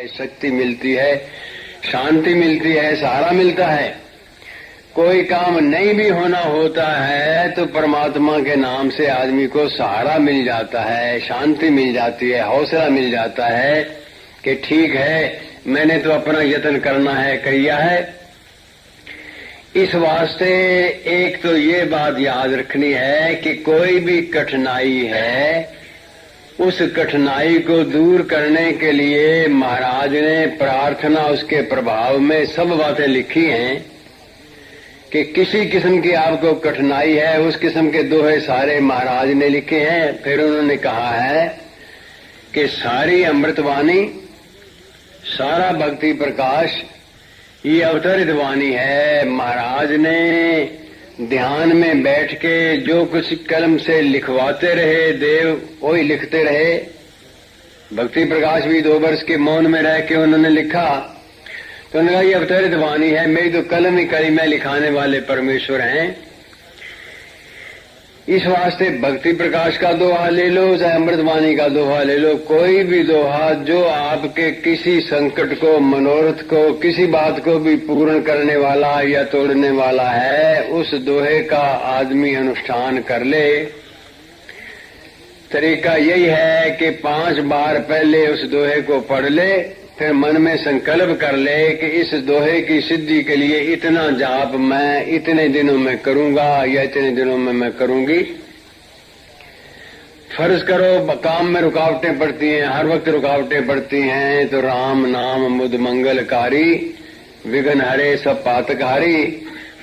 शक्ति मिलती है, शांति मिलती है, सहारा मिलता है। कोई काम नहीं भी होना होता है तो परमात्मा के नाम से आदमी को सहारा मिल जाता है, शांति मिल जाती है, हौसला मिल जाता है कि ठीक है, मैंने तो अपना यत्न करना है, किया है। इस वास्ते एक तो ये बात याद रखनी है कि कोई भी कठिनाई है, उस कठिनाई को दूर करने के लिए महाराज ने प्रार्थना उसके प्रभाव में सब बातें लिखी हैं कि किसी किस्म की आपको कठिनाई है, उस किस्म के दोहे सारे महाराज ने लिखे हैं। फिर उन्होंने कहा है कि सारी अमृतवाणी, सारा भक्ति प्रकाश ये अवतरित वाणी है। महाराज ने ध्यान में बैठ के जो कुछ कलम से लिखवाते रहे, देव वही लिखते रहे। भक्ति प्रकाश भी 2 वर्ष के मौन में रह के उन्होंने लिखा, तो उन्होंने कहा ये अवतरित वाणी है, मेरी तो कलम ही कली में लिखाने वाले परमेश्वर हैं। इस वास्ते भक्ति प्रकाश का दोहा ले लो, चाहे अमृतवाणी का दोहा ले लो, कोई भी दोहा जो आपके किसी संकट को, मनोरथ को, किसी बात को भी पूर्ण करने वाला या तोड़ने वाला है, उस दोहे का आदमी अनुष्ठान कर ले। तरीका यही है कि 5 बार पहले उस दोहे को पढ़ ले, फिर मन में संकल्प कर ले कि इस दोहे की सिद्धि के लिए इतना जाप मैं इतने दिनों में करूंगा या इतने दिनों में मैं करूंगी। फर्ज करो काम में रुकावटें पड़ती हैं, हर वक्त रुकावटें पड़ती हैं, तो राम नाम मुद मंगलकारी, विघ्न हरे सब पातकहारी।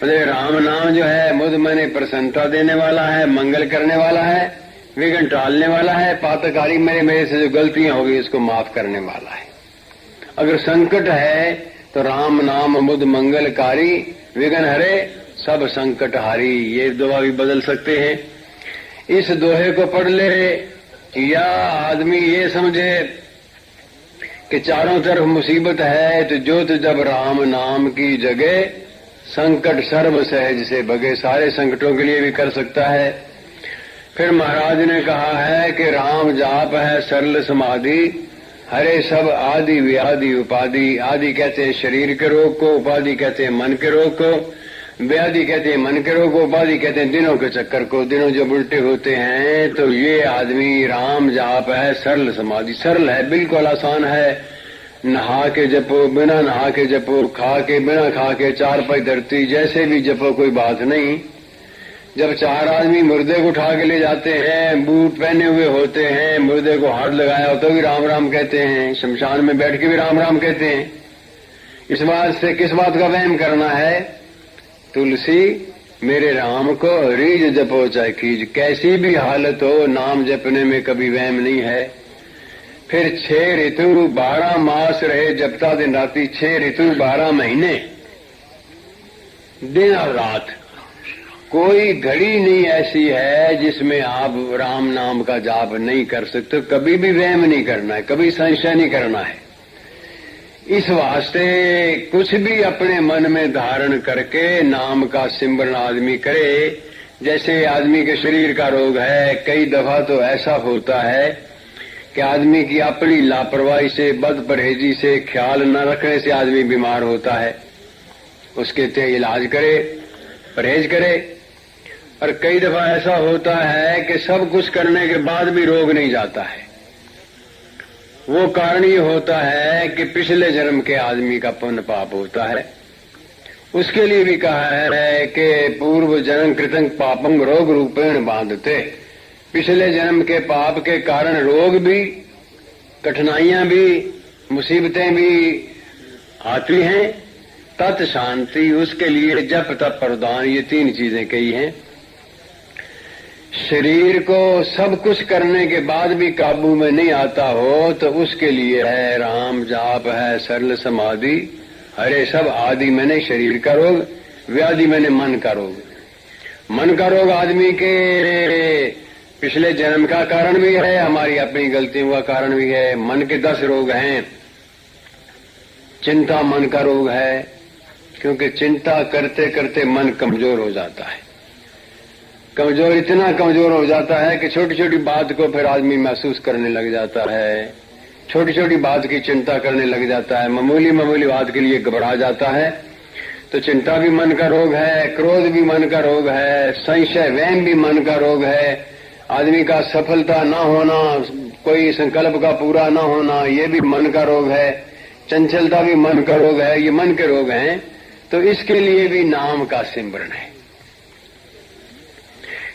मतलब राम नाम जो है मुद मैंने प्रसन्नता देने वाला है, मंगल करने वाला है, विघ्न टालने वाला है, पातकहारी मेरे से जो गलतियां होगी उसको माफ करने वाला है। अगर संकट है तो राम नाम मुद मंगलकारी, विघ्न हरे सब संकट हारी। ये दुआ भी बदल सकते हैं। इस दोहे को पढ़ ले, या आदमी ये समझे कि चारों तरफ मुसीबत है तो ज्योत जब राम नाम की जगह, संकट सर्व सहज से भगे। सारे संकटों के लिए भी कर सकता है। फिर महाराज ने कहा है कि राम जाप है सरल समाधि, हरे सब आदि व्याधि उपाधि। आदि कहते हैं शरीर के रोग को, उपाधि कहते हैं मन के रोग को, व्याधि कहते हैं मन के रोग को, उपाधि कहते हैं दिनों के चक्कर को। दिनों जब उल्टे होते हैं तो ये आदमी राम जाप है सरल समाधि। सरल है, बिल्कुल आसान है। नहा के जपो, बिना नहा के जपो, खा के बिना खा के, 4 पाई धरती जैसे भी जपो, कोई बात नहीं। जब 4 आदमी मुर्दे को उठा के ले जाते हैं, बूट पहने हुए होते हैं, मुर्दे को हाथ लगाया हो तो भी राम राम कहते हैं, शमशान में बैठ के भी राम राम कहते हैं। इस बात से किस बात का वहम करना है? तुलसी मेरे राम को रीज जपो चाहे कीज। कैसी भी हालत हो, नाम जपने में कभी वहम नहीं है। फिर 6 ऋतु 12 मास रहे जपता दिन राती। 6 ऋतु 12 महीने, दिन और रात, कोई घड़ी नहीं ऐसी है जिसमें आप राम नाम का जाप नहीं कर सकते। कभी भी वहम नहीं करना है, कभी संशय नहीं करना है। इस वास्ते कुछ भी अपने मन में धारण करके नाम का सिमरन आदमी करे। जैसे आदमी के शरीर का रोग है, कई दफा तो ऐसा होता है कि आदमी की अपनी लापरवाही से, बद परहेजी से, ख्याल न रखने से आदमी बीमार होता है। उसके ते इलाज करे, परहेज करे। और कई दफा ऐसा होता है कि सब कुछ करने के बाद भी रोग नहीं जाता है। वो कारण ये होता है कि पिछले जन्म के आदमी का पुण्य पाप होता है। उसके लिए भी कहा है कि पूर्व जन्म कृतं पापं रोग रूपेण बांधते। पिछले जन्म के पाप के कारण रोग भी, कठिनाइयां भी, मुसीबतें भी आती हैं। तत् शांति, उसके लिए जप तप प्रदान, ये 3 चीजें कही हैं। शरीर को सब कुछ करने के बाद भी काबू में नहीं आता हो तो उसके लिए है राम जाप है सरल समाधि। हरे सब आदि मैंने शरीर का रोग, व्याधि मैंने मन का रोग। मन का रोग आदमी के पिछले जन्म का कारण भी है, हमारी अपनी गलतियों का कारण भी है। मन के 10 रोग हैं। चिंता मन का रोग है, क्योंकि चिंता करते करते मन कमजोर हो जाता है। कमजोर, इतना कमजोर हो जाता है कि छोटी छोटी बात को फिर आदमी महसूस करने लग जाता है छोटी छोटी बात की चिंता करने लग जाता है, मामूली मामूली बात के लिए घबरा जाता है। तो चिंता भी मन का रोग है, क्रोध भी मन का रोग है, संशय वहम भी मन का रोग है, आदमी का सफलता न होना, कोई संकल्प का पूरा न होना, ये भी मन का रोग है, चंचलता भी मन का रोग है, ये मन के रोग हैं। तो इसके लिए भी नाम का सिमरन है।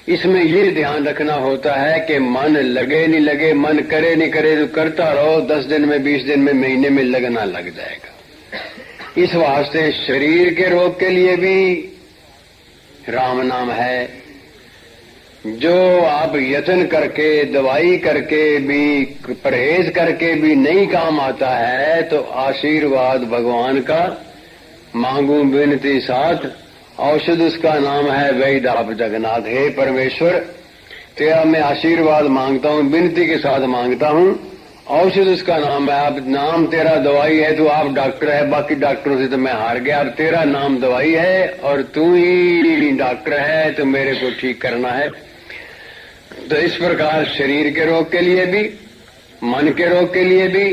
इसमें ये ध्यान रखना होता है कि मन लगे नहीं लगे, मन करे नहीं करे, तो करता रहो, 10 दिन में, 20 दिन में, महीने में लगना लग जाएगा। इस वास्ते शरीर के रोग के लिए भी राम नाम है। जो आप यत्न करके, दवाई करके भी, परहेज करके भी नहीं काम आता है, तो आशीर्वाद भगवान का मांगू विनती साथ, औषध उसका नाम है वैद्य आप जगन्नाथ। हे परमेश्वर, तेरा मैं आशीर्वाद मांगता हूँ, विनती के साथ मांगता हूँ, औषध उसका नाम है। अब नाम तेरा दवाई है, तो आप डॉक्टर है, बाकी डॉक्टरों से तो मैं हार गया। अब तेरा नाम दवाई है और तू ही डॉक्टर है, तो मेरे को ठीक करना है। तो इस प्रकार शरीर के रोग के लिए भी, मन के रोग के लिए भी,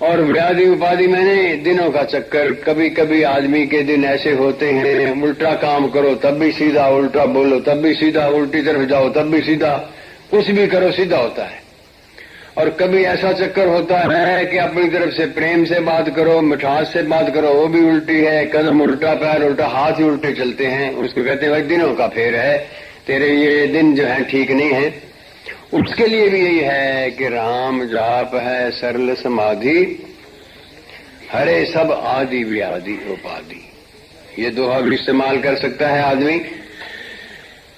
और व्याधि उपाधि मैंने दिनों का चक्कर। कभी कभी आदमी के दिन ऐसे होते हैं, उल्टा काम करो तब भी सीधा, उल्टा बोलो तब भी सीधा, उल्टी तरफ जाओ तब भी सीधा, कुछ भी करो सीधा होता है। और कभी ऐसा चक्कर होता है कि अपनी तरफ से प्रेम से बात करो, मिठास से बात करो, वो भी उल्टी है, कदम उल्टा, पैर उल्टा, हाथ ही उल्टे चलते हैं। उसको कहते हैं भाई दिनों का फेर है, तेरे ये दिन जो है ठीक नहीं है। उसके लिए भी यही है कि राम जाप है सरल समाधि, हरे सब आदि व्याधि उपाधि। ये दोहा भी इस्तेमाल कर सकता है आदमी।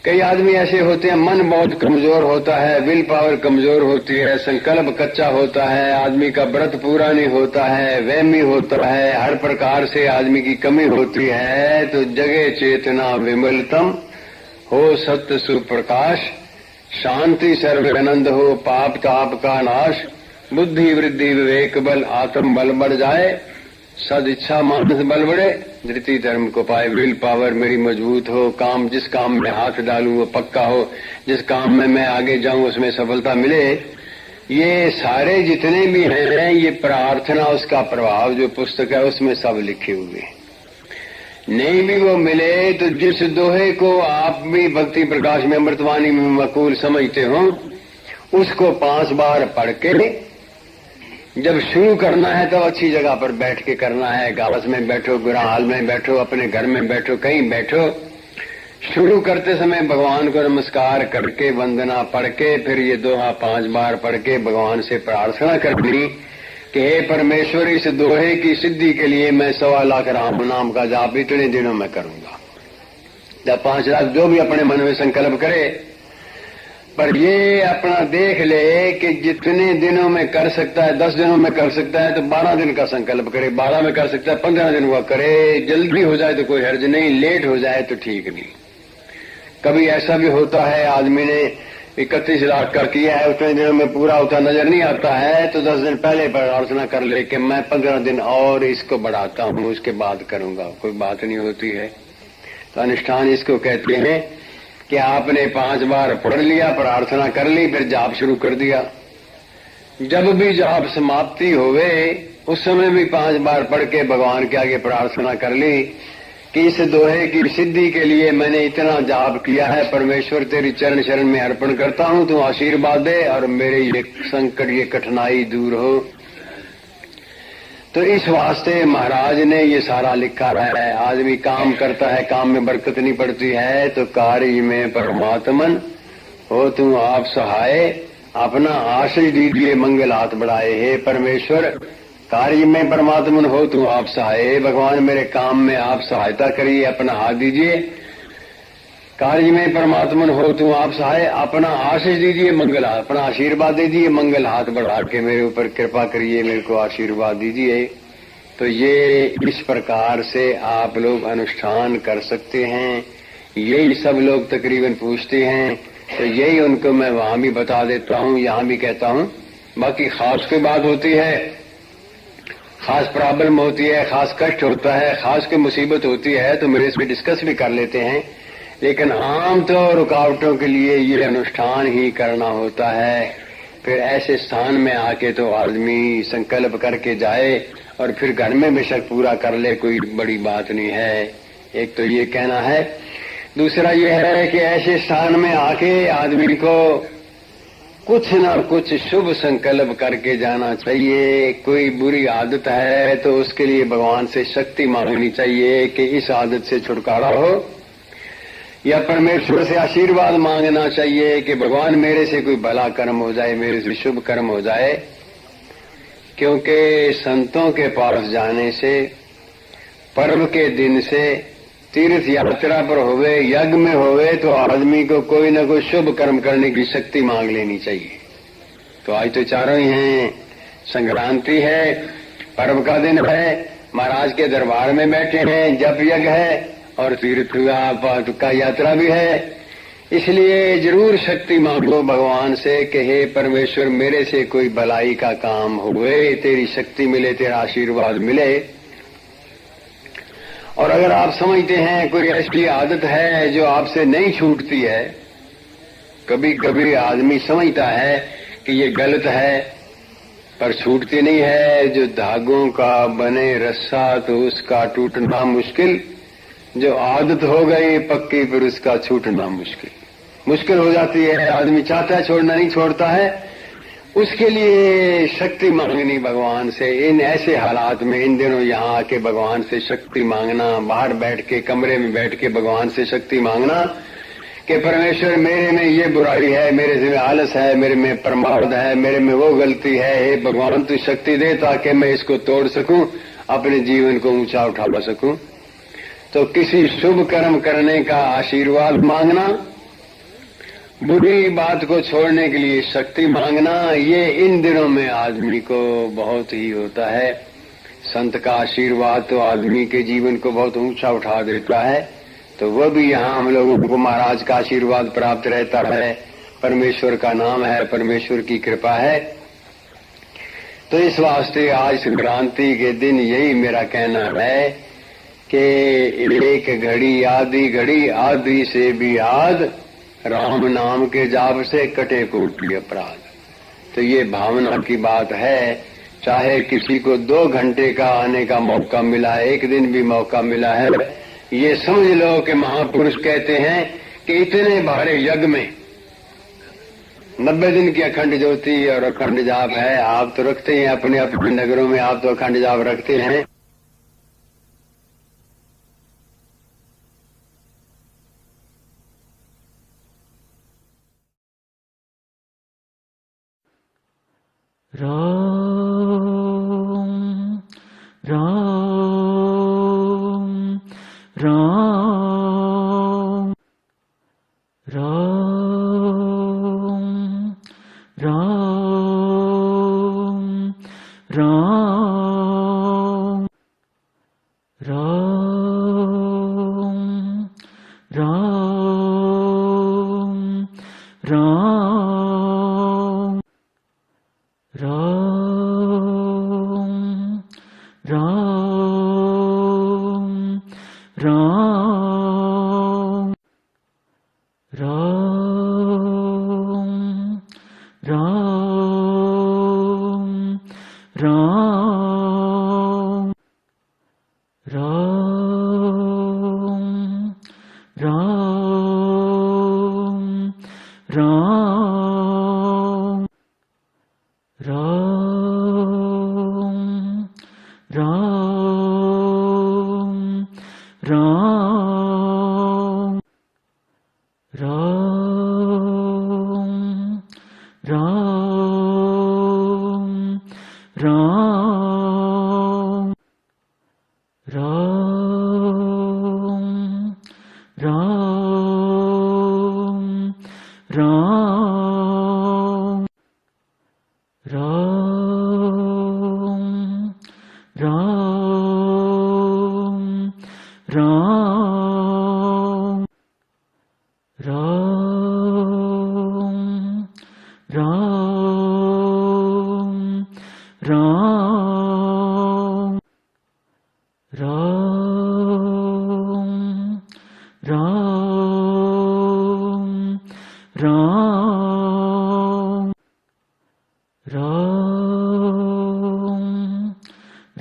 कई आदमी ऐसे होते हैं, मन बहुत कमजोर होता है, विल पावर कमजोर होती है, संकल्प कच्चा होता है, आदमी का व्रत पूरा नहीं होता है, वहमी होता है, हर प्रकार से आदमी की कमी होती है। तो जगे चेतना विमलतम हो, सत्य सुप्रकाश, शांति सर्वानंद हो, पाप ताप का नाश, बुद्धि वृद्धि विवेक बल, आत्म बल बढ़ जाए, सद इच्छा मानस बल बढ़े, धृति धर्म को पाए। विल पावर मेरी मजबूत हो, काम जिस काम में हाथ डालूं वो पक्का हो, जिस काम में मैं आगे जाऊं उसमें सफलता मिले। ये सारे जितने भी हैं, ये प्रार्थना उसका प्रभाव जो पुस्तक है उसमें सब लिखे हुए हैं। नहीं भी वो मिले तो जिस दोहे को आप भी भक्ति प्रकाश में अमृतवाणी में मकूल समझते हो, उसको 5 बार पढ़ के जब शुरू करना है तो अच्छी जगह पर बैठ के करना है। गावस में बैठो, गुराहाल में बैठो, अपने घर में बैठो, कहीं बैठो। शुरू करते समय भगवान को नमस्कार करके, वंदना पढ़ के, फिर ये दोहा 5 बार पढ़ के भगवान से प्रार्थना कर ली कि हे परमेश्वर, इस दोहे की सिद्धि के लिए मैं 1.25 लाख राम नाम का जाप इतने दिनों में करूंगा। जब 5 लाख जो भी अपने मन में संकल्प करे, पर ये अपना देख ले कि जितने दिनों में कर सकता है, 10 दिनों में कर सकता है तो 12 दिन का संकल्प करे, 12 में कर सकता है 15 दिन का करे। जल्दी हो जाए तो कोई हर्ज नहीं, लेट हो जाए तो ठीक नहीं। कभी ऐसा भी होता है आदमी ने 31 लाख का किया है, उतने दिनों में पूरा होता नजर नहीं आता है, तो 10 दिन पहले प्रार्थना कर ले कि मैं 15 दिन और इसको बढ़ाता हूँ, उसके बाद करूंगा। कोई बात नहीं होती है। तो अनुष्ठान इसको कहते हैं कि आपने 5 बार पढ़ लिया, प्रार्थना कर ली, फिर जाप शुरू कर दिया। जब भी जाप समाप्ति होवे उस समय भी 5 बार पढ़ के भगवान के आगे प्रार्थना कर ली कि इस दोहे की सिद्धि के लिए मैंने इतना जाप किया है, परमेश्वर तेरी चरण शरण में अर्पण करता हूँ, तू आशीर्वाद दे और मेरे ये संकट, ये कठिनाई दूर हो। तो इस वास्ते महाराज ने ये सारा लिखा है। आदमी काम करता है, काम में बरकत नहीं पड़ती है, तो कार्य में परमात्मन हो तू आप सहाय, अपना आशीष दीजिए मंगल हाथ बढ़ाए। हे परमेश्वर, कार्य में परमात्मन हो तू आप सहाय। भगवान मेरे काम में आप सहायता करिए, अपना हाथ दीजिए। कार्य में परमात्मन हो तू आप सहाय, अपना आशीष दीजिए मंगल हाथ, अपना आशीर्वाद दीजिए, मंगल हाथ बढ़ा के मेरे ऊपर कृपा करिए, मेरे को आशीर्वाद दीजिए। तो ये इस प्रकार से आप लोग अनुष्ठान कर सकते हैं। यही सब लोग तकरीबन पूछते हैं, तो यही उनको मैं वहां भी बता देता हूँ, यहाँ भी कहता हूँ। बाकी खास कोई बात होती है, खास प्रॉब्लम होती है, खास कष्ट होता है, खास कोई मुसीबत होती है, तो मेरे इसमें डिस्कस भी कर लेते हैं। लेकिन आम तो रुकावटों के लिए ये अनुष्ठान ही करना होता है। फिर ऐसे स्थान में आके तो आदमी संकल्प करके जाए और फिर घर में बेशक पूरा कर ले, कोई बड़ी बात नहीं है। एक तो ये कहना है। दूसरा ये है कि ऐसे स्थान में आके आदमी को कुछ न कुछ शुभ संकल्प करके जाना चाहिए। कोई बुरी आदत है तो उसके लिए भगवान से शक्ति मांगनी चाहिए कि इस आदत से छुटकारा हो, या परमेश्वर से आशीर्वाद मांगना चाहिए कि भगवान मेरे से कोई भला कर्म हो जाए, मेरे से शुभ कर्म हो जाए। क्योंकि संतों के पास जाने से, पर्व के दिन से, तीर्थ यात्रा पर होवे, यज्ञ में होवे तो आदमी को कोई न कोई शुभ कर्म करने की शक्ति मांग लेनी चाहिए। तो आज तो चारों ही हैं, संक्रांति है, पर्व का दिन है, महाराज के दरबार में बैठे हैं, जप यज्ञ है और तीर्थ का यात्रा भी है। इसलिए जरूर शक्ति मांगो भगवान से कि हे परमेश्वर मेरे से कोई भलाई का काम हुए, तेरी शक्ति मिले, तेरा आशीर्वाद मिले। और अगर आप समझते हैं कोई ऐसी आदत है जो आपसे नहीं छूटती है, कभी कभी आदमी समझता है कि ये गलत है पर छूटती नहीं है। जो धागों का बने रस्सा तो उसका टूटना मुश्किल, जो आदत हो गई पक्की फिर उसका छूटना मुश्किल हो जाती है। आदमी चाहता है छोड़ना, नहीं छोड़ता है। उसके लिए शक्ति मांगनी भगवान से। इन ऐसे हालात में इन दिनों यहाँ आके भगवान से शक्ति मांगना, बाहर बैठ के कमरे में बैठ के भगवान से शक्ति मांगना कि परमेश्वर मेरे में ये बुराई है, मेरे में आलस है, मेरे में प्रमाद है, मेरे में वो गलती है, हे भगवान तू शक्ति दे ताकि मैं इसको तोड़ सकूं, अपने जीवन को ऊंचा उठा सकूं। तो किसी शुभ कर्म करने का आशीर्वाद मांगना, बुरी बात को छोड़ने के लिए शक्ति मांगना, ये इन दिनों में आदमी को बहुत ही होता है। संत का आशीर्वाद तो आदमी के जीवन को बहुत ऊंचा उठा देता है। तो वह भी यहाँ हम लोगों को महाराज का आशीर्वाद प्राप्त रहता है, परमेश्वर का नाम है, परमेश्वर की कृपा है। तो इस वास्ते आज संक्रांति के दिन यही मेरा कहना है कि एक घड़ी आदि से भी आद, राम नाम के जाप से कटे कोटि अपराध। तो ये भावना की बात है। चाहे किसी को 2 घंटे का आने का मौका मिला है, एक दिन भी मौका मिला है, ये समझ लो कि महापुरुष कहते हैं कि इतने भारे यज्ञ में 90 दिन की अखंड ज्योति और अखंड जाप है। आप तो रखते हैं अपने अपने नगरों में, आप तो अखंड जाप रखते हैं। राम राम राम राम राम राम राम राम राम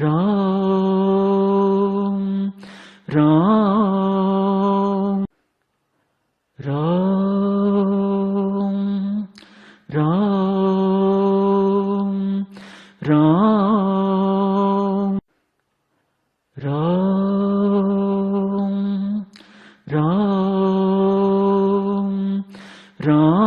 राम राम राम राम राम राम राम राम